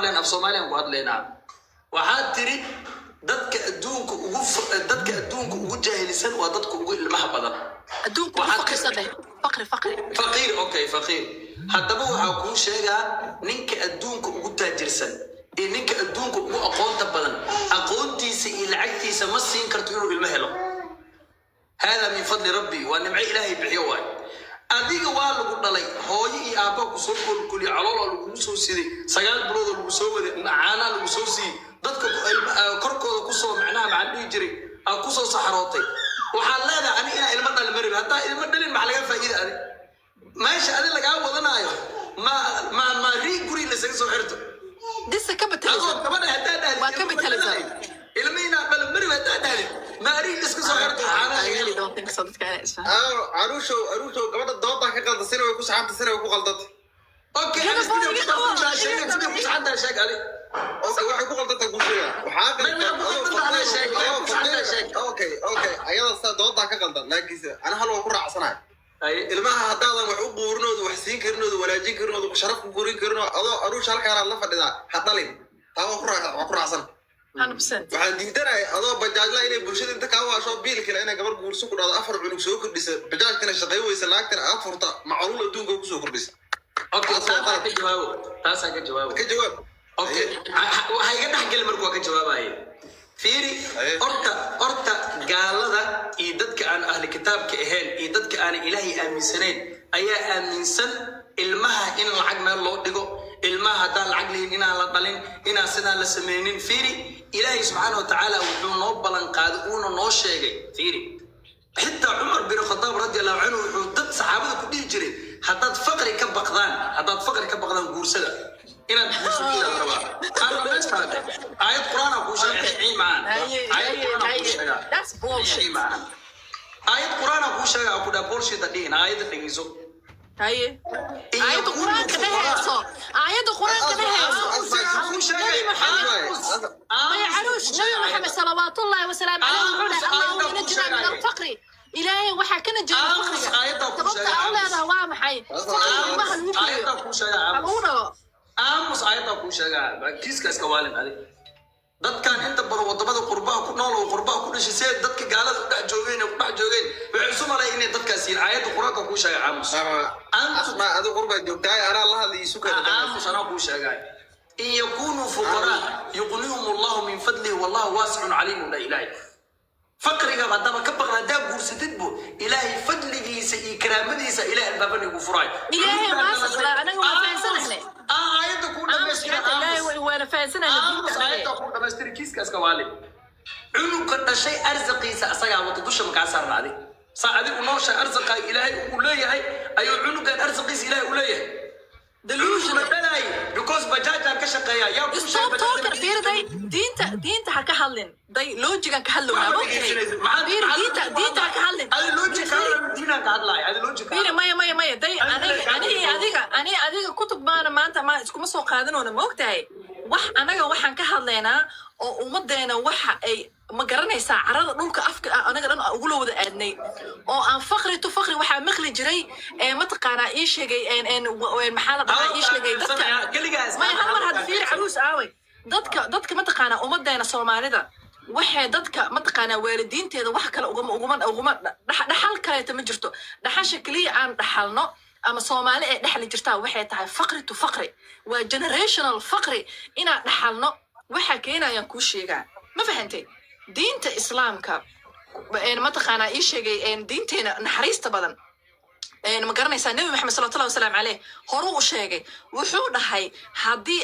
hadlayna af Soomaaliyan ku hadlaynaa waxaad tiri dadka adduunka ugu jaahilisan waa dadka ugu ilmaha badan adduunka faqri okay faqir haddaba waxaa kuu sheegaa ninka adduunka ugu taajirsan ee ninka adduunka ugu aqoonta badan aqoontiisa iyo lacagtiisa ma siin karto inuu ilmo helo hada min fadli rabbi waa nimco ilaahay bixiyo waay adiga waa lagu dhalay hooyo iyo aabba ku soo kulkuliyo calool lagu soo siday 9 bilood lagu soo waday caana lagu soo siiyay dadka korkooda ku soo macnaha macaan dhigi jiray ku soo saxarootay waxaan leedahay ani ina ilmo dhal marin hadaa ilmo dhalin ma laga faa'iido ani meesha adin laga wadanayo ma ri guri la saga soo xirto disa ka batalay gabadha hadaa dhahay waa ka batalay ilmiina bal marin hadaa dhahay ma ri iska soo xirto عروشو قبل الضوضة كقلد سنة ويكون سحبت سنة ويكون غلطت. أوكي أنا مش عندها شيء عليه. أوكي واحد يكون غلطت أقول شيء. وحاجة. أوكي أيضا الضوضة كقلد لكن أنا هلو أقول رأسنا. المها هذا وحب ورنود وحسين كرنود ولا جين كرنود وشرف كورين كرنود أروش هالك على الله فدا حتى لين. هذا أقول رأسنا. 100% waxaan diidanay adoo bajaajla inay bulshada inta ka waasho biilkina inay gabar guurso ku dhado 4 cunug soo kordhisa bajaajkana shaqay weysa laagtan aad furta macruul adduunka ku soo kordhisa okay taas ka jawaabo okay waxa iga dhaxgal markuu ka jawaabayo fiiri horta gaalada iyo dadka aan ahli kitaabka ahayn iyo dadka aan ilaahay aaminsaneyn ayaa aaminsan ilmaha in lacag meel loo dhigo ilmaha hadaan lacag leeyin inaan la dhalin inaan sidaan la sameynin fiiri ilaahay subxaanahu wa tacaala wuxuu noo ballan qaaday uuna noo sheegay fiiri xitaa cumar bin khataab radiyallahu anhu wuxuu dad saxaabada ku dhihi jiray haddaad faqri ka baqdaan guursada inaad guursato rabaa aayad quraan ku sheegay that's bullshit aayad quraan ku sheegay ku dhaa bullshit dhigin aayad dhigayso آيات القرآن كده هيصو آيات القرآن كده هيصو نبي محمد صلوات الله وسلام عليه وعلى الله ينجنا من الفقر إلهي وحكنا جنا الفقر تبقى أولاد هوام حي آموس آيات أبو شجاع كيس كوالين هذه dadkan inta badan wadamada qurbaha ku nool oo qurbaha ku dhashay see dadka gaalada u dhax joogeen waxay isu malay inay dadkaas yihiin aayada quraanka ku sheegay aamus ma adu qurba joogtay ara la hadlay isu kala aamus ana ku sheegay in yakunu fuqara yuqnihum Allah min fadlihi wallahu wasi'un alim la ilaha faqriga hadaba ka baqna daab guursadid bu ilaahi fadligiisa iyo karaamadiisa ilaahi albaabani ugu furay ilaahi waasala anaga waa fahansanay aayada ku dhameystay ilaahi waa fahansanay aayada ku dhameystay kiiskaas ka waalid cunugka dhashay arsaqiisa asaga wada dusha ma ka saarnaaday saacadi u noosha arsaqa ilaahi uu leeyahay ayu cunugan arsaqiisa ilaahi uu leeyahay delusion balay because bajaja ka shaqeeya yaa ku sheegay diinta ha ka hadlin day logican ka hadlowna diinta ha ka hadlin ay logica diina ka hadlay ay logica maya day adiga kutub maanta ma iskuma soo qaadanoona ma ogtahay wax anaga waxaan ka hadlaynaa oo ummadeena waxa ay ma garanaysaa carada dhulka afka anaga dhan ugu lowada aadnay oo aan faqri waxa maqli jiray ma taqaanaa ii sheegay maxaa la dhahaa ii sheegay dadka ma hal had fiir caruus aaway dadka ma taqaanaa ummadeena Soomaalida waxay dadka ma taqaanaa waalidiinteeda wax kale uguma dhaxal kale ma jirto dhaxasha kaliya aan dhaxalno ama Soomaali ee dhaxli jirtaa waxay tahay faqri waa generational faqri ina dhaxalno waxa keenayaan ku sheegaa ma fahantay diinta islaamka ma taqaanaa ii sheegay diinteena naxariista badan ma garanaysaa nabi maxamed sallallahu alayhi wasallam alayhi horu u sheegay wuxuu dhahay hadii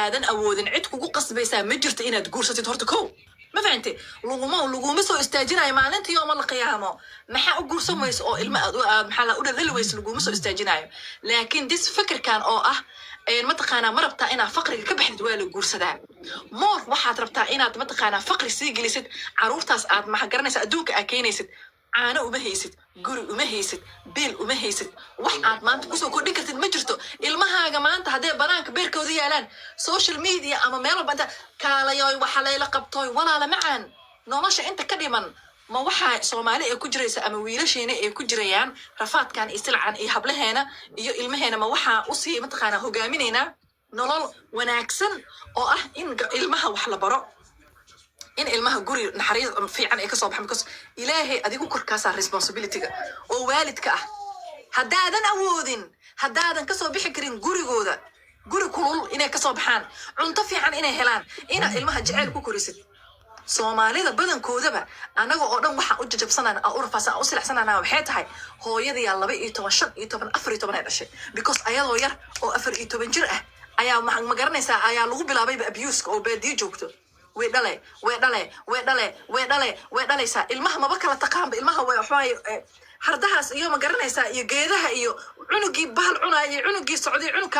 aadan awoodin cid kugu qasbaysaa ma jirto inaad guursatid horta kow ما فهمتي لغوما سو استاجيناي maalintii يوم la qiyaamo maxaa u guursamayso oo ilma maxaa la u dhalweys laguma soo istaajinayo laakiin dis fikirkan oo ah ma taqaana ma rabtaa inaad faqriga ka baxdid waa la guursadaa moor waxaad rabtaa inaad ma taqaana faqri sii gelisid caruurtaas aad ma garanaysa adduunka aad keenaysid caano uma haysid guri uma haysid biil uma haysid wax aad maanta kusoo kordhin kartid ma jirto ilmahaaga maanta haddee banaanka beerkooda yaalaan social media ama meel walba inta kaalayoy waxa layla qabtooy walaala macaan nolosha inta ka dhiman ma waxa Soomaali ay ku jiraysa ama wiilasheena ay ku jirayaan rafaadkan iyo silcan iyo hablaheena iyo ilmaheena ma waxa u sii ma taqaana hogaaminayna nolol wanaagsan oo ah in ilmaha wax la baro in ilmaha guri naxariis fiican ay ka soo baxaan because ilaahay adigu korkaasa responsibility-ga oo waalidka ah haddaadan awoodin haddaadan kasoo bixi karin gurigooda guri kulul inay kasoo baxaan cunto fiican inay helaan ina ilmaha jeceyl ku korisid soomaalida badankoodaba anaga oo dhan waxaan u jajabsanaan aan u rafaasaan u silacsanaan waxay tahay hooyadii 12 15 14 ay dhashay because ayadoo yar oo 14 jir ah ayaa ma garanaysaa ayaa lagu bilaabay abuse oo baadiyo joogto way dhalaysaa ilmaha maba kala taqaanba ilmaha way waxay hardahaas iyo ma garanaysaa iyo geedaha iyo cunugii bahal cunaayo cunugii socday cunug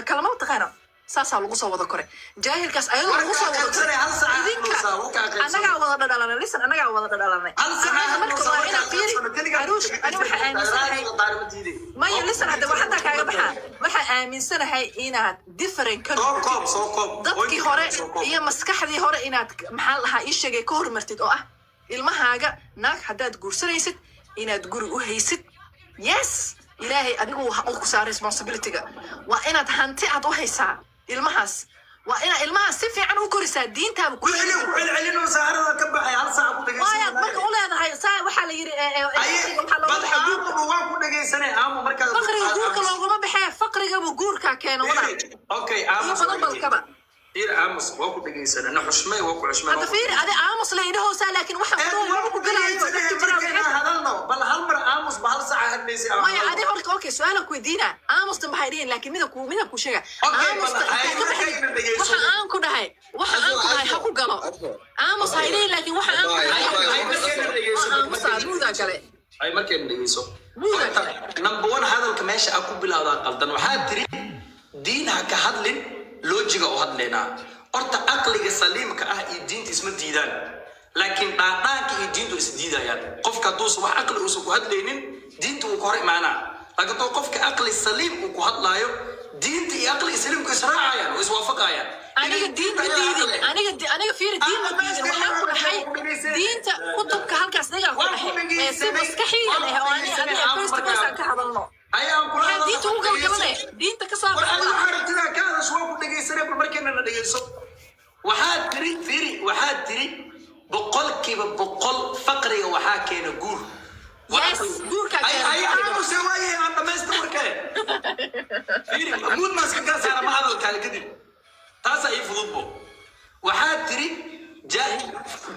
kalama taqaano saasaa lagu soo wada kore jaahilkaas ayadoo lagu soo wada kore anagaa wada dhalanay lisan anagaa wada dhalanay marka waa inaa fiiri aruush ani waxaa aaminsanahay maya lisan hadda waa xataa kaaga baxaa waxaa aaminsanahay inaad different ka dadkii hore iyo maskaxdii hore inaad maxaa lahaa ii sheegay ka hormartid oo ah ilmahaaga naag haddaad guursanaysid inaad guri u haysid yes ilaahay adigu uu ku saaray responsibility-ga waa inaad hanti aad u haysaa ilmahaas waa ina ilmahaas si fiican u korisaa diintaaba ku celcelino saarada ka baxay hal saac ku dhageysan waayaad marka u leedahay saa waxaa la yiri waa ku dhageysanay aamu markaa faqriga guurka looguma baxee faqrigaba guurka keeno wada okay aamu balkaba fiir aamus waa ku dhageysanay xushmay waa ku xushmay hadda fiir adi aamus la yidhaho saa laakiin waxaan ku galaayo hadalno bal hal mar aamus ba hal saac hadlaysi aamus maya adi horta okay su'aalan ku weydiina aamusta maxay dhihin laakiin midab ku sheega aamusta waxa aan ku dhahay ha ku galo aamus hay dhihin laakiin waxa aan ku dhahay aamusta muuda gale ay markeen dhageyso number 1 hadalka meesha aan ku bilaawdaa qaldan waxaa tiri diinaha ka hadlin loojiga oo hadleynaa horta aqliga saliimka ah iyo diinta isma diidaan laakiin dhaadhaanka iyo diintu is diidayaan qofka haduusa wax aqli uusan ku hadlaynin diinta uu ka hor imaanaa laakiin doo qofka aqli saliim uu ku hadlaayo diinta iyo aqliga saliimku israacayaan oo iswaafaqayaan aniga diinta diiday aniga fiiri diinta diiday waxaan ku dhahay diinta kutubka halkaas nagaa ku dhahay si maskaxiyan ah oo aniga first person ka hadalno ayaan ku dhahay diinta ugu galgalanay diinta ka soo baxay waxaa kaada soo ku dhageysanay markeena la dhageyso waxaa tiri boqolkiiba boqol faqriga waxaa keena guur yes guurka ay aamu sawaye aan dhamaysta markee fiiri amuud ma iska saara ma hadalkaaga kadib taas ay fududbo waxaa tiri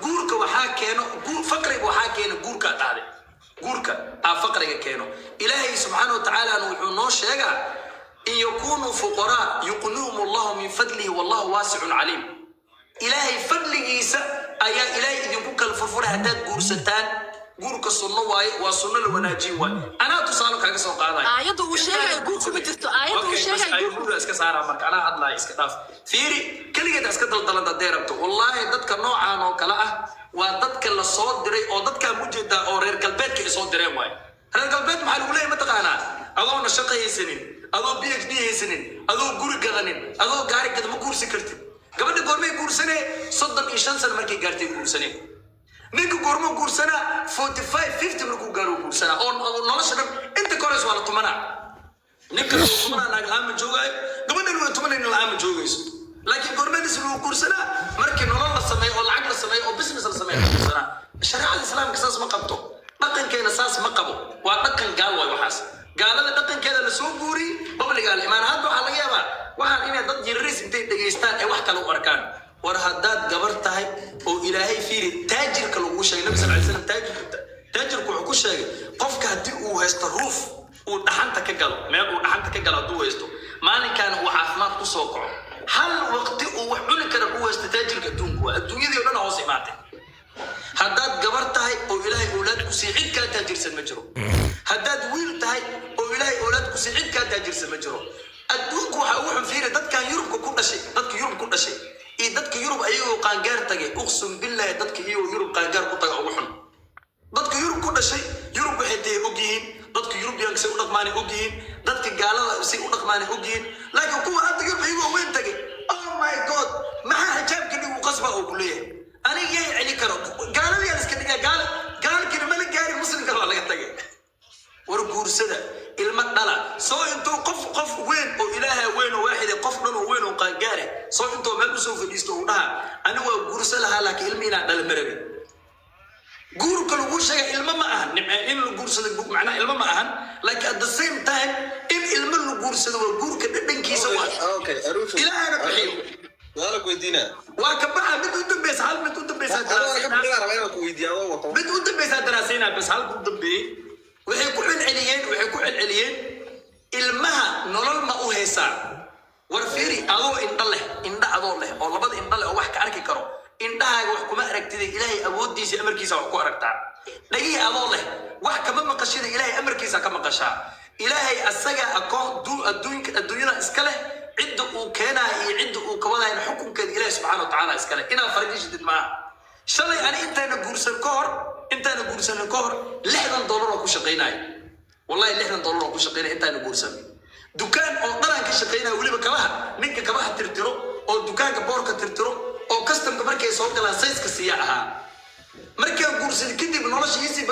guurka waxaa keeno faqriga waxaa keena guurka dhacday guurka faqriga keeno ilaahay subxaanahu wa ta'ala wuxuu noo sheegaa in yakunu fuqara yuqnuhum Allah min fadlihi wallahu wasi'un alim ilaahay fadligiisa ayaa ilaahay idinku kala furfuray haddaad guursataan guurka sunno waaye waa sunno la wanaajin waaye anaa tusaale kaaga soo qaadaya aayadda uu sheegay guurku ma jirto aayadda uu sheegay guurku iska saara marka anaa hadlaa iska dhaaf fiiri kaligeed iska daldalada deerabto wallahi dadka noocaan oo kala ah waa dadka la soo diray oo dadka mujeeda oo reer galbeedka ay soo direen waaye reer galbeed maxaa lagu leeyahay mataqaanaa adoona shaqaysanin adoo PhD haysanin adoo guri gadanin adoo gaari gad ma guursi kartid gabadha goormay guursanee 35 sano markay gaartay guursanee ninka goormo guursanaa 45 50 markuu gaaro guursanaa oo nolosha dhan inta kores waa la tumanaa ninka tumanaa naag laama joogaayo gabadhan waa tumanayna laama joogayso laakiin goormadis uu guursanaa markii nolol la sameeyo oo lacag la sameeyo oo business la sameeyo guursanaa shariicada islaamka saas ma qabto dhaqankeena saas ma qabo waa dhaqan gaal waay waxaas gaalada dhaqankeeda la soo guuri babliga imaan hadda waxaa laga yaabaa waxaan inay dad yariis intay dhageystaan ee wax kale u arkaan war haddaad gabar tahay oo ilaahay fiiri taajirka lagu sheegay nabi sallallahu alayhi wasallam taajirku wuxuu ku sheegay qofka haddii uu haysto ruuf uu dhaxanta ka galo meel uu dhaxanta ka galo hadduu haysto maalinkaana uu caafimaad ku soo kaco hal waqti uu wax cuni kara uu haysto taajirka adduunku waa adduunyadii oo dhan hoos imaatay haddaad gabar tahay oo ilaahay awlaad ku sii cid kaa taajirsan ma jiro haddaad wiil tahay oo ilaahay awlaad ku sii cid kaa taajirsan ma jiro adduunku waxa uu xunfiiray dadkan yurubka ku dhashay dadka yurub ku dhashay iyo dadka yurub ayagoo qaangaar tagay uqsum billahi dadka iyagoo yurub qaangaar ku taga ugu xun dadka yurub ku dhashay yurub waxay tahay ogyihiin dadka yurubiyaanka say u dhaqmaanay ogyihiin dadka gaalada say u dhaqmaanay ogyihiin laakiin kuwa hadda yurub ayagoo weyn tagay oh my god maxaa xijaabka dhigu qasba oo ku leeyahay aniga yay celi karo gaaladii aan iska dhigaa gaalkina mala gaari muslimka waa laga tagay war guursada ilma dhala soo intuu qof weyn oo ilaaha weyn oo waaxid qof dhan soo intoo meel usoo fadhiisto uu dhaha ani waa guursa lahaa laakiin ilmi inaan dhala marabi guurka lagu sheegay ilmo ma ahan in la guursado macnaha ilmo ma ahan laakiin at the same time in ilmo la guursado waa guurka dhadhankiisa waa ilaahana bixiyo wala ku weydiina waa ka baxa mid u dambaysa hal mid u dambaysa mid u dambaysa daraasayna bas hal ku dambeeyay waxay ku celceliyeen ilmaha nolol ma u haysaa war fiiri adoo indha adoo leh oo labada indha leh oo wax ka arki karo indhahaaga wax kuma aragtida ilaahay awoodiisa amarkiisa wax ku aragtaa dhagii adoo leh wax kama maqashida ilaahay amarkiisa ka maqashaa ilaahay asaga adduunyada iska leh cidda uu keenayo iyo cidda uu ka wadayo xukunkeeda ilaahay subxaana wa tacaala iska leh inaan farajishidid maaha shalay ani intaana guursan ka hor $60 oo ku shaqaynayo wallahi $60 oo ku shaqaynaya intaana guursan dukaan oo dhanaan ka shaqaynayo weliba kabaha ninka kabaha tirtiro oo dukaanka boorka tirtiro oo customka markay soo galaan sayska siiya ahaa markaan guursaday kadib nolosha iisii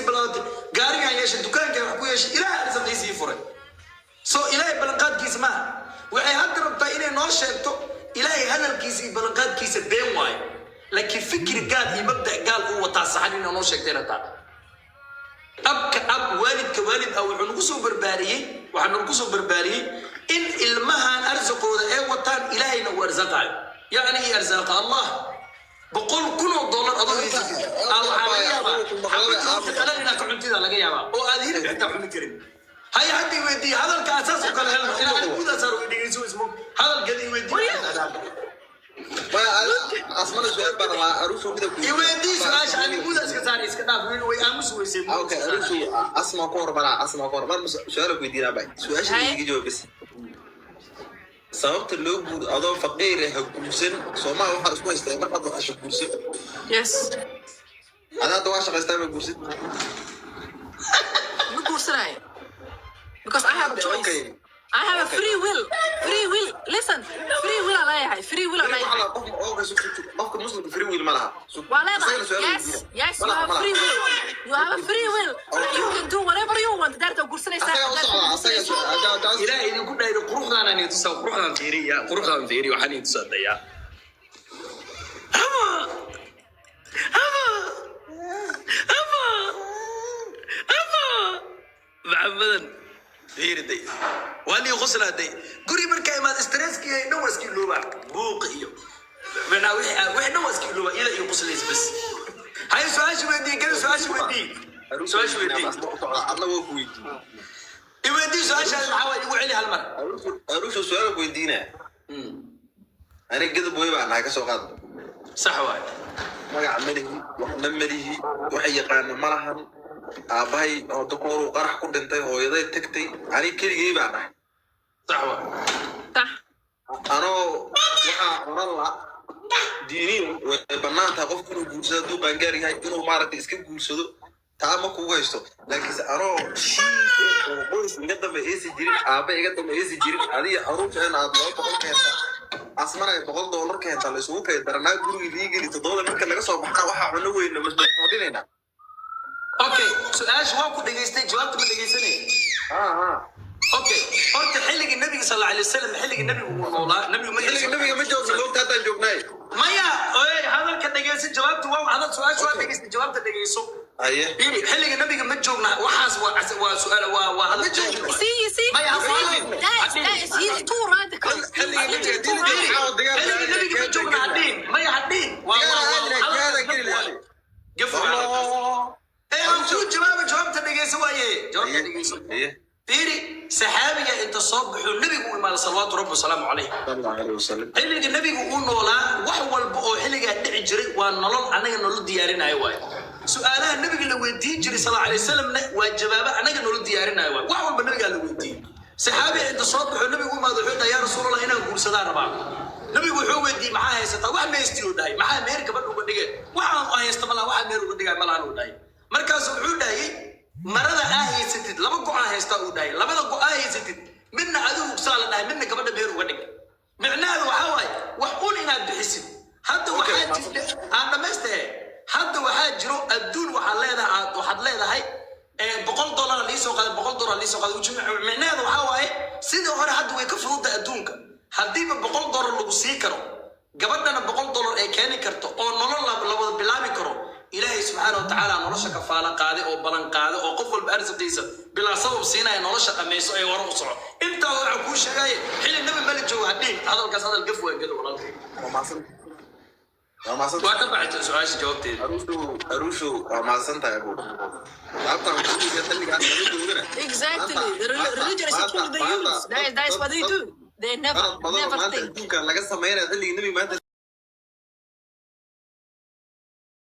bilaawatay gaarigaan yeeshay dukaankaan wax ku yeeshay ilaahay arsaqiisii furay soo ilaahay ballanqaadkiisa maaha waxay hadda rabtaa inay noo sheegto ilaahay hadalkiisa iyo ballanqaadkiisa been waayo laakiin fikri gaal iyo mabda gaal uu wataa saxan inay noo sheegtay rataa waalidka waalid ah waxaa nagu soo barbaariyey in ilmahan arsaqooda ee wataan ilaahayna uu arsaqaayo يعني أرزاق الله بقول كله $1 أضوي أو عمليابا حبيت أنا لنا كعنتي ذا لقيابا أو أذهب حتى حمد كريم هاي حد يودي هذا الكأساس وكان هلا الجودة صاروا يدقيسوا اسمه هذا الجدي يودي أسمع السؤال برا أروسو كده يودي سؤال عن الجودة إسكتار إسكتار وين ويأمس ويسيب أوكي أروسو أسمع كور برا سؤالك ويدينا باي سؤال شيء يجي جواب بس sababta loo guud adoo faqiir ah guursan Soomaaliya waxa isku haystay markaad wax guursan yes ana waa shaqaystaa ma guursan ma guursanay because I have a choice okay. I have a free will listen free will I have free will I have qofka muslim free will ma laha yes you have free will you have a free will you can do whatever you want daarta guursanaysaa ilaahay idinku dhayro quruxdaana inay tusoo quruxdan fiiriya waxaan idin tusaadayaa maxamadan fiiriday واني غسل هدي قولي مركا ما استرسكي نوسكي لوبا بوقيو من وحنا نوسكي لوبا الى يغسل بس هاي سؤال شو بدي قال سؤال شو بدي الله وكويتي يودي سؤال شو محاول يوعلي هالمره اروح سؤالك ويدينا انا قد بوي بقى معك سو قاد صح واي ما عمله وحنمله وحي يقان ملهن aabahay oo doqor qarax ku dhintay hooyaday tagtay ani keligay baan ahay saxwa ano waxa oran la diiniin way banaanta qofku inuu guursado duu qangaar yahay inuu maaragtay iska guursado taa ma kugu haysto laakiin ano qoys iga dambe eesi jirin aaba iga dambe eesi jirin adiga aruurteen aad loo boqol keenta asmara $100 keenta la isugu kay daranaa guriga liigeli $7 marka laga soo baxaa waxa cuno weyn mas'uul dhinaynaa اوكي سؤال شو كنت دغيستي جوابت ما دغيسني اوكي قلت حلق النبي صلى الله عليه وسلم حلق النبي والله النبي ما حلق النبي ما جاوب لو تاتا جوبناي مايا اوي هذا كان دغيس جوابت هذا سؤال شو دغيستي جوابت دغيسو ايه حلق النبي ما جوبنا وحاس وسؤال وهذا سي مايا that's he's too radical حلق النبي ما جوبنا عدين مايا عدين قفوا شو جواب تدقيسو وايه جواب تدقيسو فيري سحابي انت الصبح النبي يقول صلوات ربه وسلامه عليه صلى الله عليه وسلم xilliga nabigu uu noolaa wax walba oo xilliga dhici jiray waa nolol anaga nolol diyaarinayo waay su'aalaha nabiga la weydiin jiray sallallahu alayhi wasallam waa jawaabo anaga nolol diyaarinayo waay wax walba nabiga la weydiin saxaabi inta soo baxo nabigu uu maado wuxuu yaa rasuulullah inaan guursadaan rabaa nabigu wuxuu weydiiyay maxaa haysataa wax meestii u dhahay maxaa meher gabadh uga dhigay waxaan haysta malaha waxa meher uga dhigay malaha u dhahay markaas wuxuu dhahay marada ahaysatid laba go'aan haysta uu dhahay labada go'aan haysatid midna adigu saala dhahay midna gabadha meher uga dhigay معناه وحواي وحقول إن بحسب هذا واحد أنا مستة هذا واحد جرو الدون وحد له هاي $100 ليس وقال $100 ليس وقال معناه وحواي سيده هذا حد ويكفر ضد الدونك هدي $100 $100 lagu sii karo gabadhana $100 ay keeni karto oo nolol la wada bilaabi karo ilaahay subxaanahu wa tacaala nolosha kafaala qaaday oo balan qaaday oo qof walba arsiqiisa bilaa sabab siinaya nolosha dhammayso ay wara u soco intaa waxa kuu sheegay xilli nabi malik jooga hadhiin hadalkaas hadal gaf waa gado walaalkay waa ka baxay su'aasha jawaabteeda arushu waa maasantahay abu laabtan exactly religion is a tool they use that is what they do they never think laga sameynaa xilligii nabi maanta